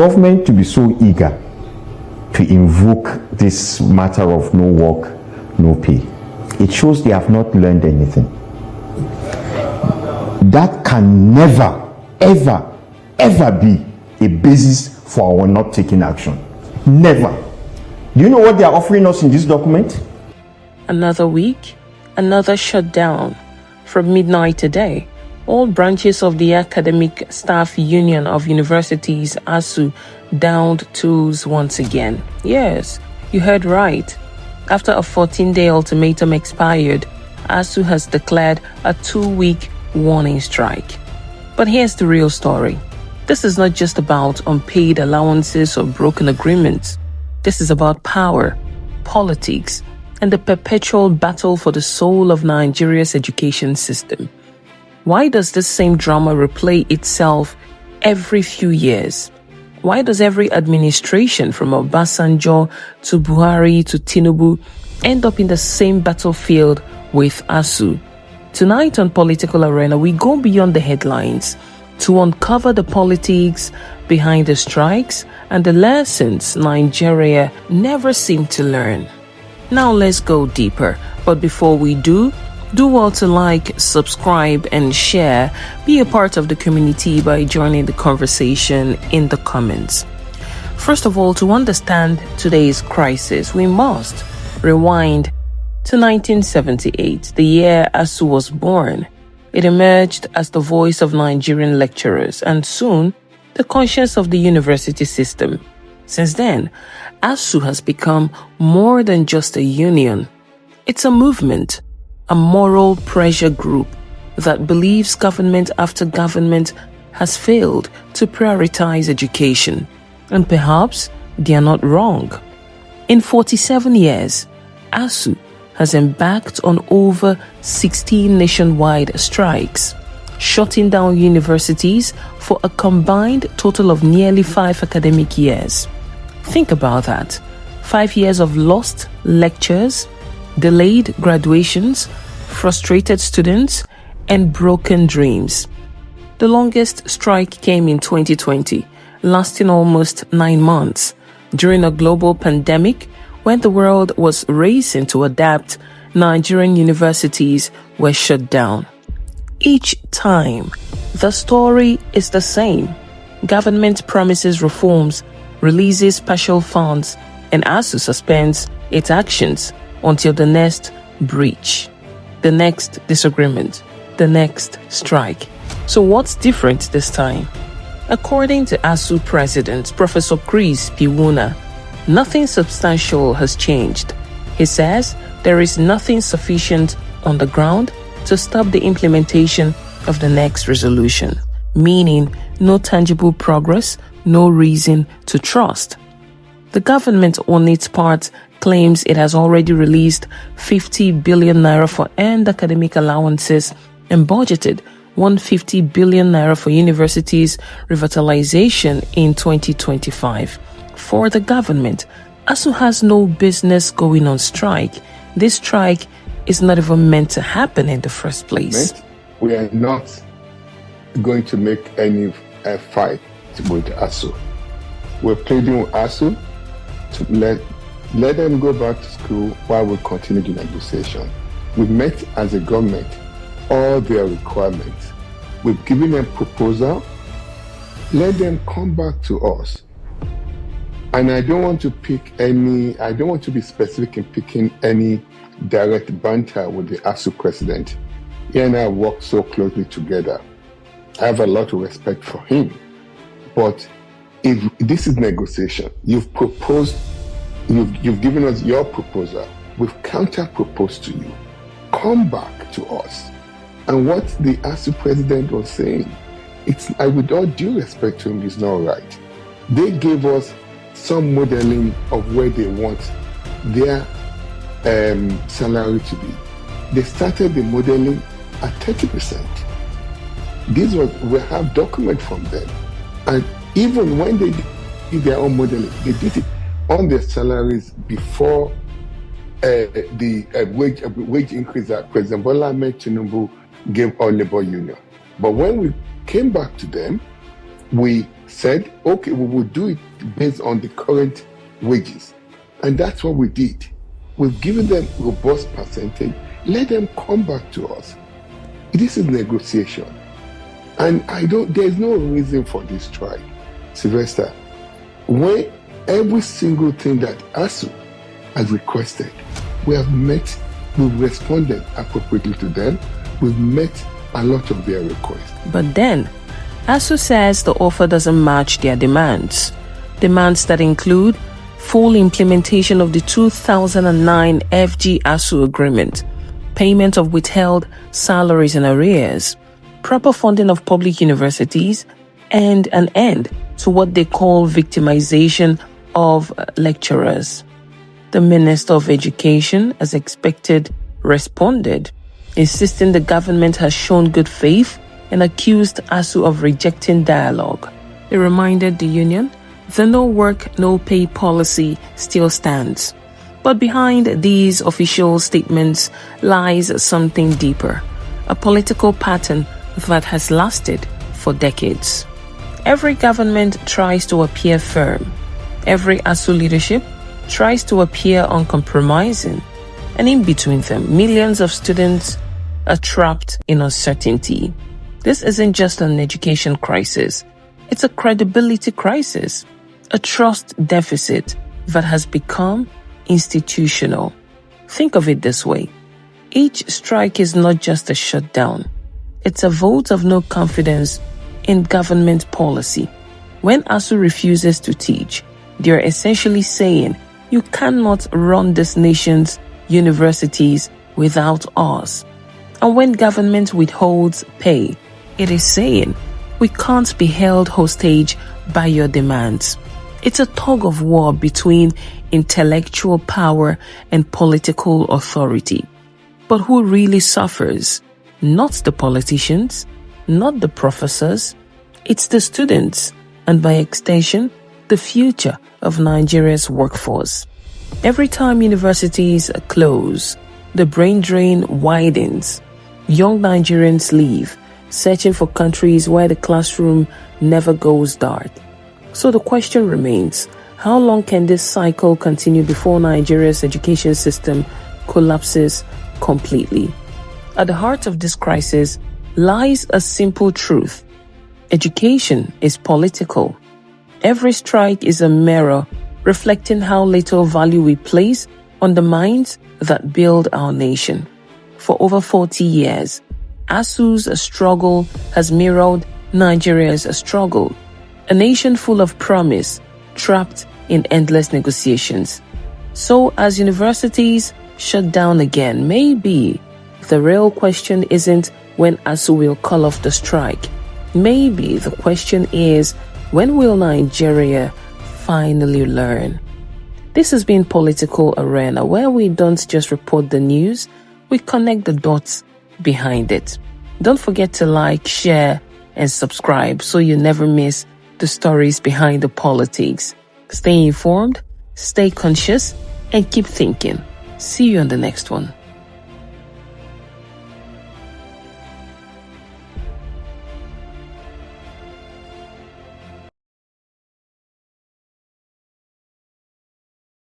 Government to be so eager to invoke this matter of no work, no pay, it shows they have not learned anything. That can never, ever, ever be a basis for our not taking action. Never. Do you know what they are offering us in this document? Another week, another shutdown. From midnight today, all branches of the Academic Staff Union of Universities, Asuu, downed tools once again. Yes, you heard right. After a 14-day ultimatum expired, Asuu has declared a 2-week warning strike. But here's the real story. This is not just about unpaid allowances or broken agreements. This is about power, politics, and the perpetual battle for the soul of Nigeria's education system. Why does this same drama replay itself every few years? Why does every administration from Obasanjo to Buhari to Tinubu end up in the same battlefield with Asuu? Tonight on Political Arena, we go beyond the headlines to uncover the politics behind the strikes and the lessons Nigeria never seemed to learn. Now let's go deeper, but before we do well to like, subscribe, and share. Be a part of the community by joining the conversation in the comments. First of all, to understand today's crisis, we must rewind to 1978, the year Asuu was born. It emerged as the voice of Nigerian lecturers and soon the conscience of the university system. Since then, Asuu has become more than just a union. It's a movement, a moral pressure group that believes government after government has failed to prioritize education. And perhaps they are not wrong. In 47 years, Asuu has embarked on over 16 nationwide strikes, shutting down universities for a combined total of nearly 5 academic years. Think about that. 5 years of lost lectures, delayed graduations, frustrated students, and broken dreams. The longest strike came in 2020, lasting almost 9 months. During a global pandemic, when the world was racing to adapt, Nigerian universities were shut down. Each time, the story is the same. Government promises reforms, releases special funds, and Asuu suspends its actions until the next breach, the next disagreement, the next strike. So what's different this time? According to Asuu President Professor Chris Piwuna, nothing substantial has changed. He says there is nothing sufficient on the ground to stop the implementation of the next resolution, meaning no tangible progress, no reason to trust. The government, on its part, claims it has already released 50 billion naira for earned academic allowances and budgeted 150 billion naira for universities revitalization in 2025. For the government, Asuu has no business going on strike. This strike is not even meant to happen in the first place. We are not going to make any fight with Asuu. We're pleading with Asuu to let them go back to school while we continue the negotiation. We've met as a government all their requirements. We've given them proposal. Let them come back to us. And I don't want to be specific in picking any direct banter with the Asuu president. He and I work so closely together. I have a lot of respect for him. But if this is negotiation, you've proposed, you've given us your proposal, we've counter-proposed to you. Come back to us. And what the Asuu president was saying, with all due respect to him, is not right. They gave us some modeling of where they want their salary to be. They started the modeling at 30%. We have document from them. And even when they did their own modeling, they did it on their salaries before the wage increase that President Bola Ahmed Tinubu gave all labor union. But when we came back to them, we said, okay, we will do it based on the current wages. And that's what we did. We've given them robust percentage. Let them come back to us. This is negotiation. And there's no reason for this strike. Sylvester, when every single thing that Asuu has requested, we have met, we've responded appropriately to them, we've met a lot of their requests. But then, Asuu says the offer doesn't match their demands. Demands that include full implementation of the 2009 FG Asuu agreement, payment of withheld salaries and arrears, proper funding of public universities, and an end to what they call victimization of lecturers. The Minister of Education, as expected, responded, insisting the government has shown good faith and accused Asuu of rejecting dialogue. It reminded the union the no work, no pay policy still stands. But behind these official statements lies something deeper, a political pattern that has lasted for decades. Every government tries to appear firm. Every Asuu leadership tries to appear uncompromising. And in between them, millions of students are trapped in uncertainty. This isn't just an education crisis. It's a credibility crisis, a trust deficit that has become institutional. Think of it this way. Each strike is not just a shutdown. It's a vote of no confidence in government policy. When Asuu refuses to teach, they're essentially saying, you cannot run this nation's universities without us. And when government withholds pay, it is saying, we can't be held hostage by your demands. It's a tug of war between intellectual power and political authority. But who really suffers? Not the politicians, not the professors. It's the students, and by extension, the future of Nigeria's workforce. Every time universities close, the brain drain widens. Young Nigerians leave, searching for countries where the classroom never goes dark. So the question remains, how long can this cycle continue before Nigeria's education system collapses completely? At the heart of this crisis lies a simple truth. Education is political. Every strike is a mirror reflecting how little value we place on the minds that build our nation. For over 40 years, Asuu's struggle has mirrored Nigeria's struggle. A nation full of promise, trapped in endless negotiations. So as universities shut down again, maybe the real question isn't when Asuu will call off the strike. Maybe the question is, when will Nigeria finally learn? This has been Political Arena, where we don't just report the news, we connect the dots behind it. Don't forget to like, share, and subscribe so you never miss the stories behind the politics. Stay informed, stay conscious, and keep thinking. See you on the next one.